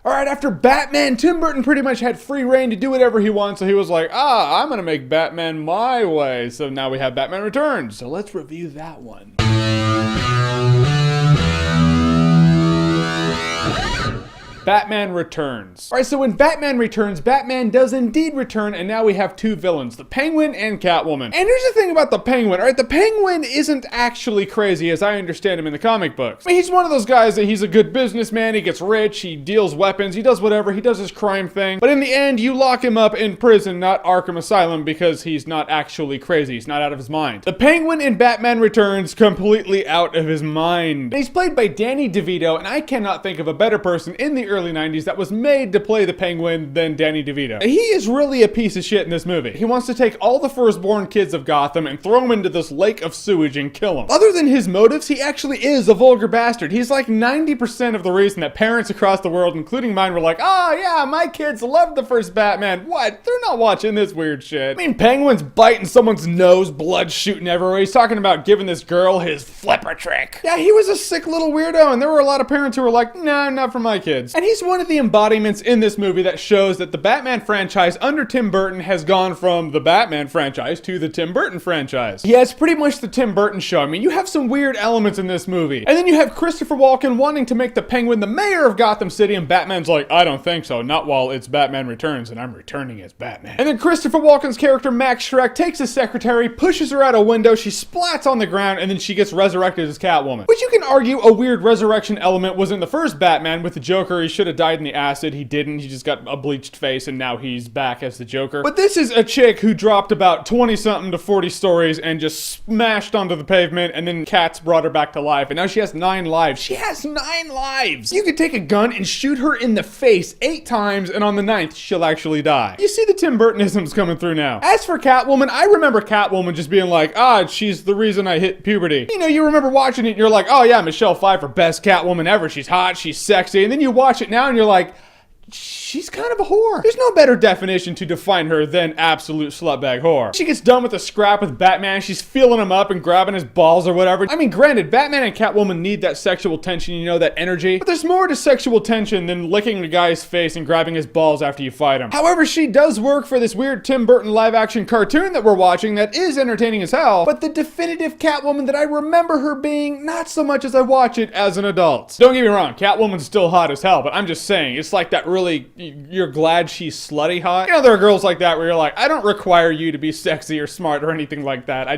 Alright, after Batman, Tim Burton pretty much had free reign to do whatever he wants, so he was like, I'm gonna make Batman my way. So now we have Batman Returns. So let's review that one. Batman Returns. Alright, so in Batman Returns, Batman does indeed return, and now we have two villains, the Penguin and Catwoman. And here's the thing about the Penguin, alright? The Penguin isn't actually crazy as I understand him in the comic books. I mean, he's one of those guys that he's a good businessman, he gets rich, he deals weapons, he does whatever, he does his crime thing. But in the end, you lock him up in prison, not Arkham Asylum, because he's not actually crazy, he's not out of his mind. The Penguin in Batman Returns, completely out of his mind. And he's played by Danny DeVito, and I cannot think of a better person in the early 90s that was made to play the Penguin than Danny DeVito. He is really a piece of shit in this movie. He wants to take all the firstborn kids of Gotham and throw them into this lake of sewage and kill them. Other than his motives, he actually is a vulgar bastard. He's like 90% of the reason that parents across the world, including mine, were like, oh yeah, my kids loved the first Batman. What? They're not watching this weird shit. I mean, Penguin's biting someone's nose, blood shooting everywhere. He's talking about giving this girl his flipper trick. Yeah, he was a sick little weirdo, and there were a lot of parents who were like, nah, not for my kids. And he's one of the embodiments in this movie that shows that the Batman franchise under Tim Burton has gone from the Batman franchise to the Tim Burton franchise. Yeah, it's pretty much the Tim Burton show. I mean, you have some weird elements in this movie. And then you have Christopher Walken wanting to make the Penguin the mayor of Gotham City, and Batman's like, I don't think so, not while it's Batman Returns and I'm returning as Batman. And then Christopher Walken's character Max Schreck takes his secretary, pushes her out a window, she splats on the ground, and then she gets resurrected as Catwoman. Which you can argue a weird resurrection element was in the first Batman with the Joker. He should have died in the acid. He didn't. He just got a bleached face and now he's back as the Joker. But this is a chick who dropped about 20 something to 40 stories and just smashed onto the pavement, and then cats brought her back to life, and now she has 9 lives. She has 9 lives! You could take a gun and shoot her in the face 8 times, and on the 9th she'll actually die. You see the Tim Burtonisms coming through now. As for Catwoman, I remember Catwoman just being like, she's the reason I hit puberty. You know, you remember watching it and you're like, oh yeah, Michelle Pfeiffer, best Catwoman ever. She's hot, she's sexy, and then you watch it now and you're like, she's kind of a whore. There's no better definition to define her than absolute slutbag whore. She gets done with a scrap with Batman, she's feeling him up and grabbing his balls or whatever. I mean, granted, Batman and Catwoman need that sexual tension, you know, that energy. But there's more to sexual tension than licking a guy's face and grabbing his balls after you fight him. However, she does work for this weird Tim Burton live-action cartoon that we're watching that is entertaining as hell, but the definitive Catwoman that I remember her being, not so much as I watch it as an adult. Don't get me wrong, Catwoman's still hot as hell, but I'm just saying, it's like that really, you're glad she's slutty hot. You know, there are girls like that where you're like, I don't require you to be sexy or smart or anything like that.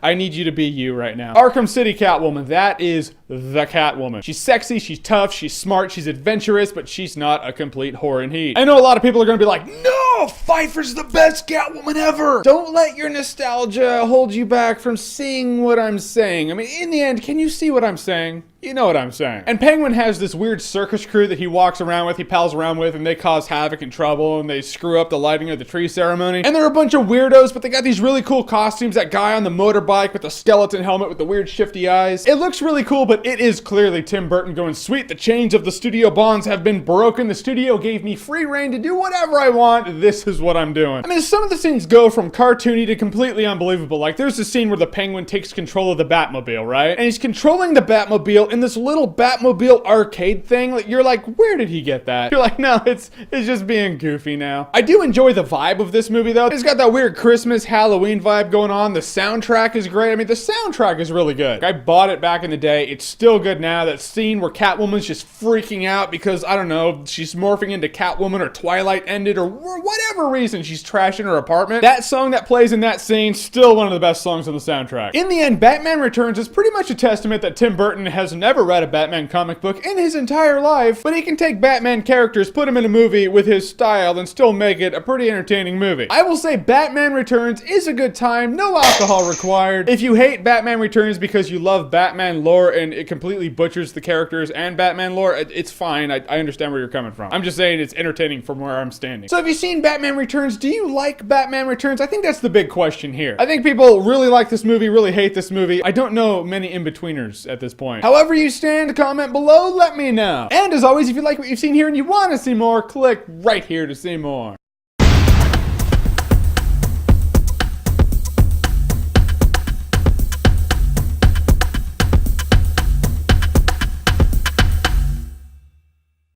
I need you to be you right now. Arkham City Catwoman, that is the Catwoman. She's sexy, she's tough, she's smart, she's adventurous, but she's not a complete whore in heat. I know a lot of people are gonna be like, no, Pfeiffer's the best Catwoman ever. Don't let your nostalgia hold you back from seeing what I'm saying. I mean, in the end, can you see what I'm saying? You know what I'm saying. And Penguin has this weird circus crew that he walks around with, he pals around with, and they cause havoc and trouble, and they screw up the lighting of the tree ceremony. And they're a bunch of weirdos, but they got these really cool costumes. That guy on the motorbike with the skeleton helmet with the weird shifty eyes. It looks really cool, but it is clearly Tim Burton going, sweet, the chains of the studio bonds have been broken. The studio gave me free reign to do whatever I want. This is what I'm doing. I mean, some of the scenes go from cartoony to completely unbelievable. Like, there's a scene where the Penguin takes control of the Batmobile, right? And he's controlling the Batmobile in this little Batmobile arcade thing. Like, you're like, where did he get that? You're like, no, it's just being goofy now. I do enjoy the vibe of this movie though. It's got that weird Christmas, Halloween vibe going on. The soundtrack is great. I mean, the soundtrack is really good. I bought it back in the day. It's still good now. That scene where Catwoman's just freaking out because, I don't know, she's morphing into Catwoman or Twilight ended or whatever reason she's trashing her apartment. That song that plays in that scene, still one of the best songs on the soundtrack. In the end, Batman Returns is pretty much a testament that Tim Burton has never read a Batman comic book in his entire life, but he can take Batman characters, put them in a movie with his style, and still make it a pretty entertaining movie. I will say Batman Returns is a good time, no alcohol required. If you hate Batman Returns because you love Batman lore and it completely butchers the characters and Batman lore, it's fine. I understand where you're coming from. I'm just saying it's entertaining from where I'm standing. So have you seen Batman Returns? Do you like Batman Returns? I think that's the big question here. I think people really like this movie, really hate this movie. I don't know many in-betweeners at this point. However you stand, comment below, let me know. And as always, if you like what you've seen here and you want to see more, click right here to see more.